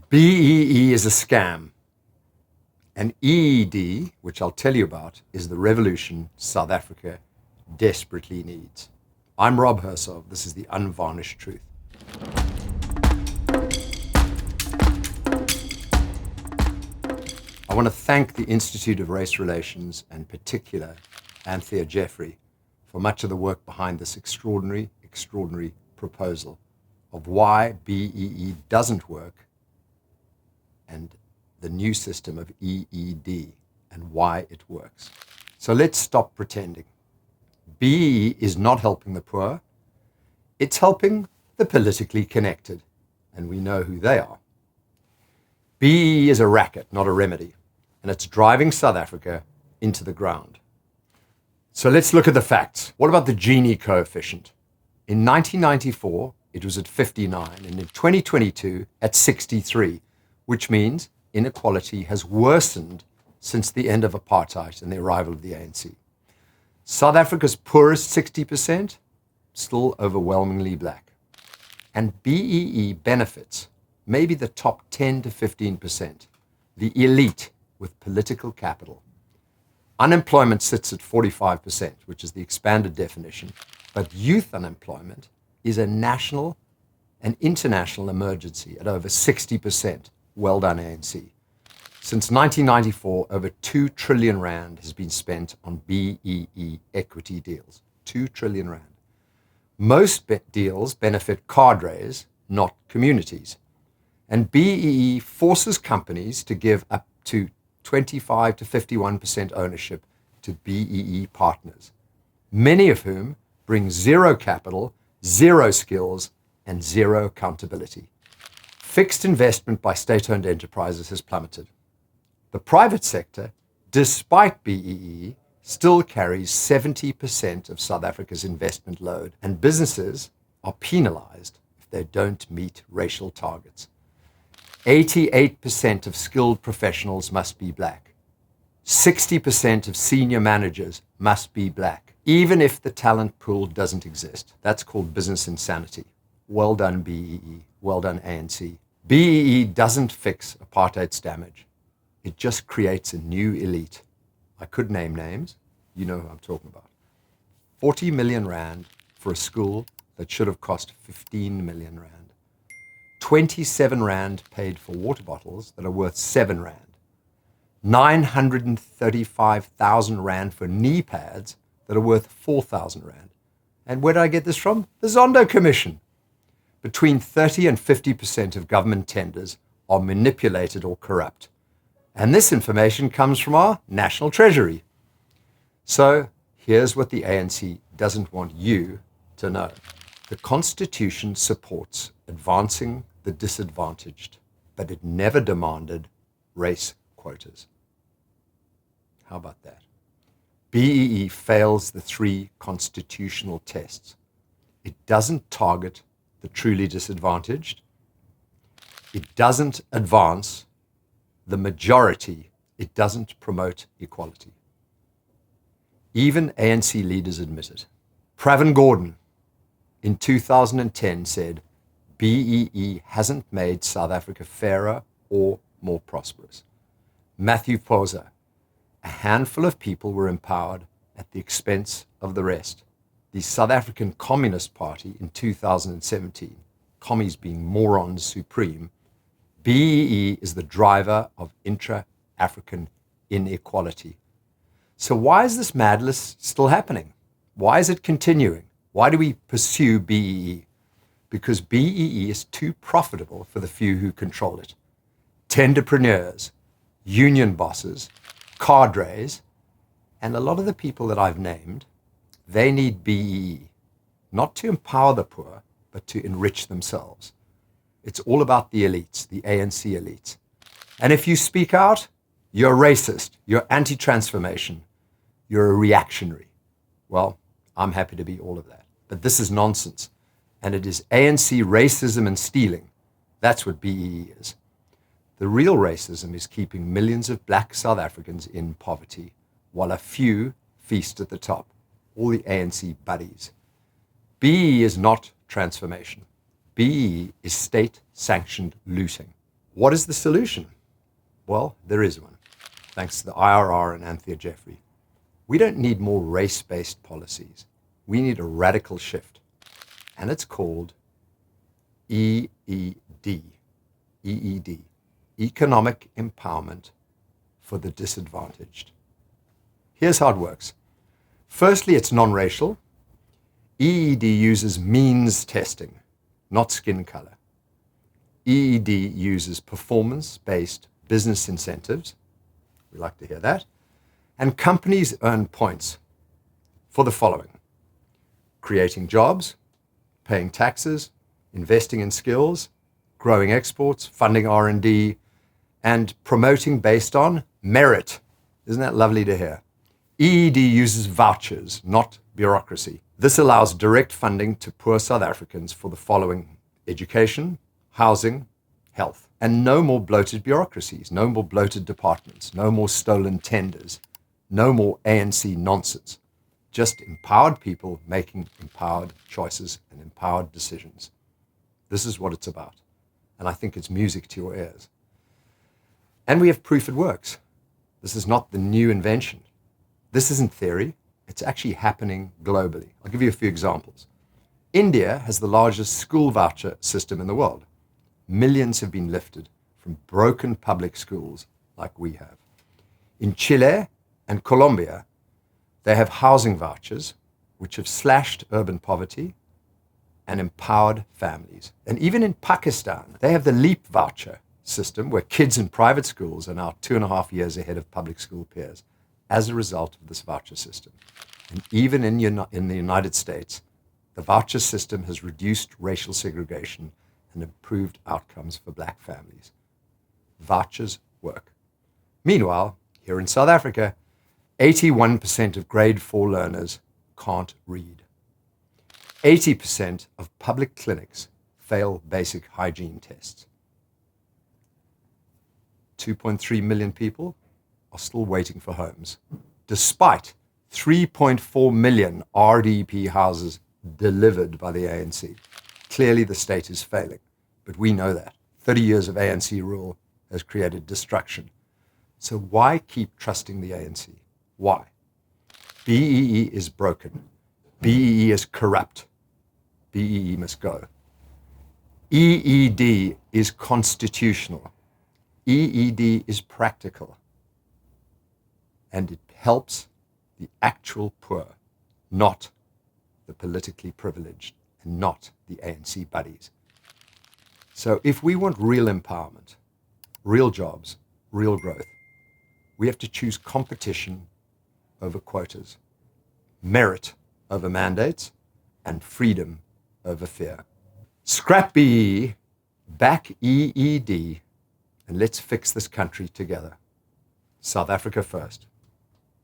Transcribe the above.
BEE is a scam. And EED, which I'll tell you about, is the revolution South Africa desperately needs. I'm Rob Hersov. This is the unvarnished truth. I want to thank the Institute of Race Relations, and in particular Anthea Jeffrey, for much of the work behind this extraordinary proposal of why BEE doesn't work and the new system of EED and why it works. So let's stop pretending. BEE is not helping the poor. It's helping the politically connected, and we know who they are. BEE is a racket, not a remedy, and it's driving South Africa into the ground. So let's look at the facts. What about the Gini coefficient? In 1994, it was at 59, and in 2022, at 63, which means inequality has worsened since the end of apartheid and the arrival of the ANC. South Africa's poorest 60%, still overwhelmingly black. And BEE benefits maybe the top 10 to 15%, the elite with political capital. Unemployment sits at 45%, which is the expanded definition, but youth unemployment is a national and international emergency at over 60%. Well done, ANC. Since 1994, over 2 trillion rand has been spent on BEE equity deals. 2 trillion rand. Most deals benefit cadres, not communities. And BEE forces companies to give up to 25 to 51% ownership to BEE partners, many of whom bring zero capital, zero skills, and zero accountability. Fixed investment by state-owned enterprises has plummeted. The private sector, despite BEE, still carries 70% of South Africa's investment load, and businesses are penalized if they don't meet racial targets. 88% of skilled professionals must be black. 60% of senior managers must be black, even if the talent pool doesn't exist. That's called business insanity. Well done, BEE. Well done, ANC. BEE doesn't fix apartheid's damage. It just creates a new elite. I could name names. You know who I'm talking about. 40 million rand for a school that should have cost 15 million rand. 27 rand paid for water bottles that are worth 7 rand. 935,000 rand for knee pads that are worth 4,000 rand. And where did I get this from? The Zondo Commission. Between 30 and 50% of government tenders are manipulated or corrupt. And this information comes from our National Treasury. So here's what the ANC doesn't want you to know. The Constitution supports advancing the disadvantaged, but it never demanded race quotas. How about that? BEE fails the 3 constitutional tests. It doesn't target the truly disadvantaged. It doesn't advance the majority. It doesn't promote equality. Even ANC leaders admit it. Pravin Gordhan in 2010 said, BEE hasn't made South Africa fairer or more prosperous. Matthew Posa, a handful of people were empowered at the expense of the rest. The South African Communist Party in 2017, commies being morons supreme, BEE is the driver of intra-African inequality. So why is this madness still happening? Why is it continuing? Why do we pursue BEE? Because BEE is too profitable for the few who control it. Tenderpreneurs, union bosses, cadres, and a lot of the people that I've named, they need BEE, not to empower the poor, but to enrich themselves. It's all about the elites, the ANC elites. And if you speak out, you're racist, you're anti-transformation, you're a reactionary. Well, I'm happy to be all of that. But this is nonsense. And it is ANC racism and stealing. That's what BEE is. The real racism is keeping millions of black South Africans in poverty, while a few feast at the top, all the ANC buddies. BEE is not transformation. BEE is state-sanctioned looting. What is the solution? Well, there is one, thanks to the IRR and Anthea Jeffrey. We don't need more race-based policies. We need a radical shift. And it's called EED. EED. Economic Empowerment for the Disadvantaged. Here's how it works. Firstly, it's non-racial. EED uses means testing, not skin color. EED uses performance-based business incentives. We like to hear that. And companies earn points for the following: creating jobs, paying taxes, investing in skills, growing exports, funding R&D, and promoting based on merit. Isn't that lovely to hear? EED uses vouchers, not bureaucracy. This allows direct funding to poor South Africans for the following: education, housing, health. And no more bloated bureaucracies, no more bloated departments, no more stolen tenders, no more ANC nonsense. Just empowered people making empowered choices and empowered decisions. This is what it's about. And I think it's music to your ears. And we have proof it works. This is not the new invention. This isn't theory. It's actually happening globally. I'll give you a few examples. India has the largest school voucher system in the world. Millions have been lifted from broken public schools like we have. In Chile and Colombia, they have housing vouchers, which have slashed urban poverty and empowered families. And even in Pakistan, they have the LEAP voucher system, where kids in private schools are now 2.5 years ahead of public school peers as a result of this voucher system. And even in the United States, the voucher system has reduced racial segregation and improved outcomes for black families. Vouchers work. Meanwhile, here in South Africa, 81% of grade 4 learners can't read. 80% of public clinics fail basic hygiene tests. 2.3 million people are still waiting for homes, despite 3.4 million RDP houses delivered by the ANC. Clearly the state is failing, but we know that. 30 years of ANC rule has created destruction. So why keep trusting the ANC? Why? BEE is broken. BEE is corrupt. BEE must go. EED is constitutional. EED is practical. And it helps the actual poor, not the politically privileged, and not the ANC buddies. So if we want real empowerment, real jobs, real growth, we have to choose competition over quotas, merit over mandates, and freedom over fear. Scrap BEE, back EED, and let's fix this country together. South Africa first.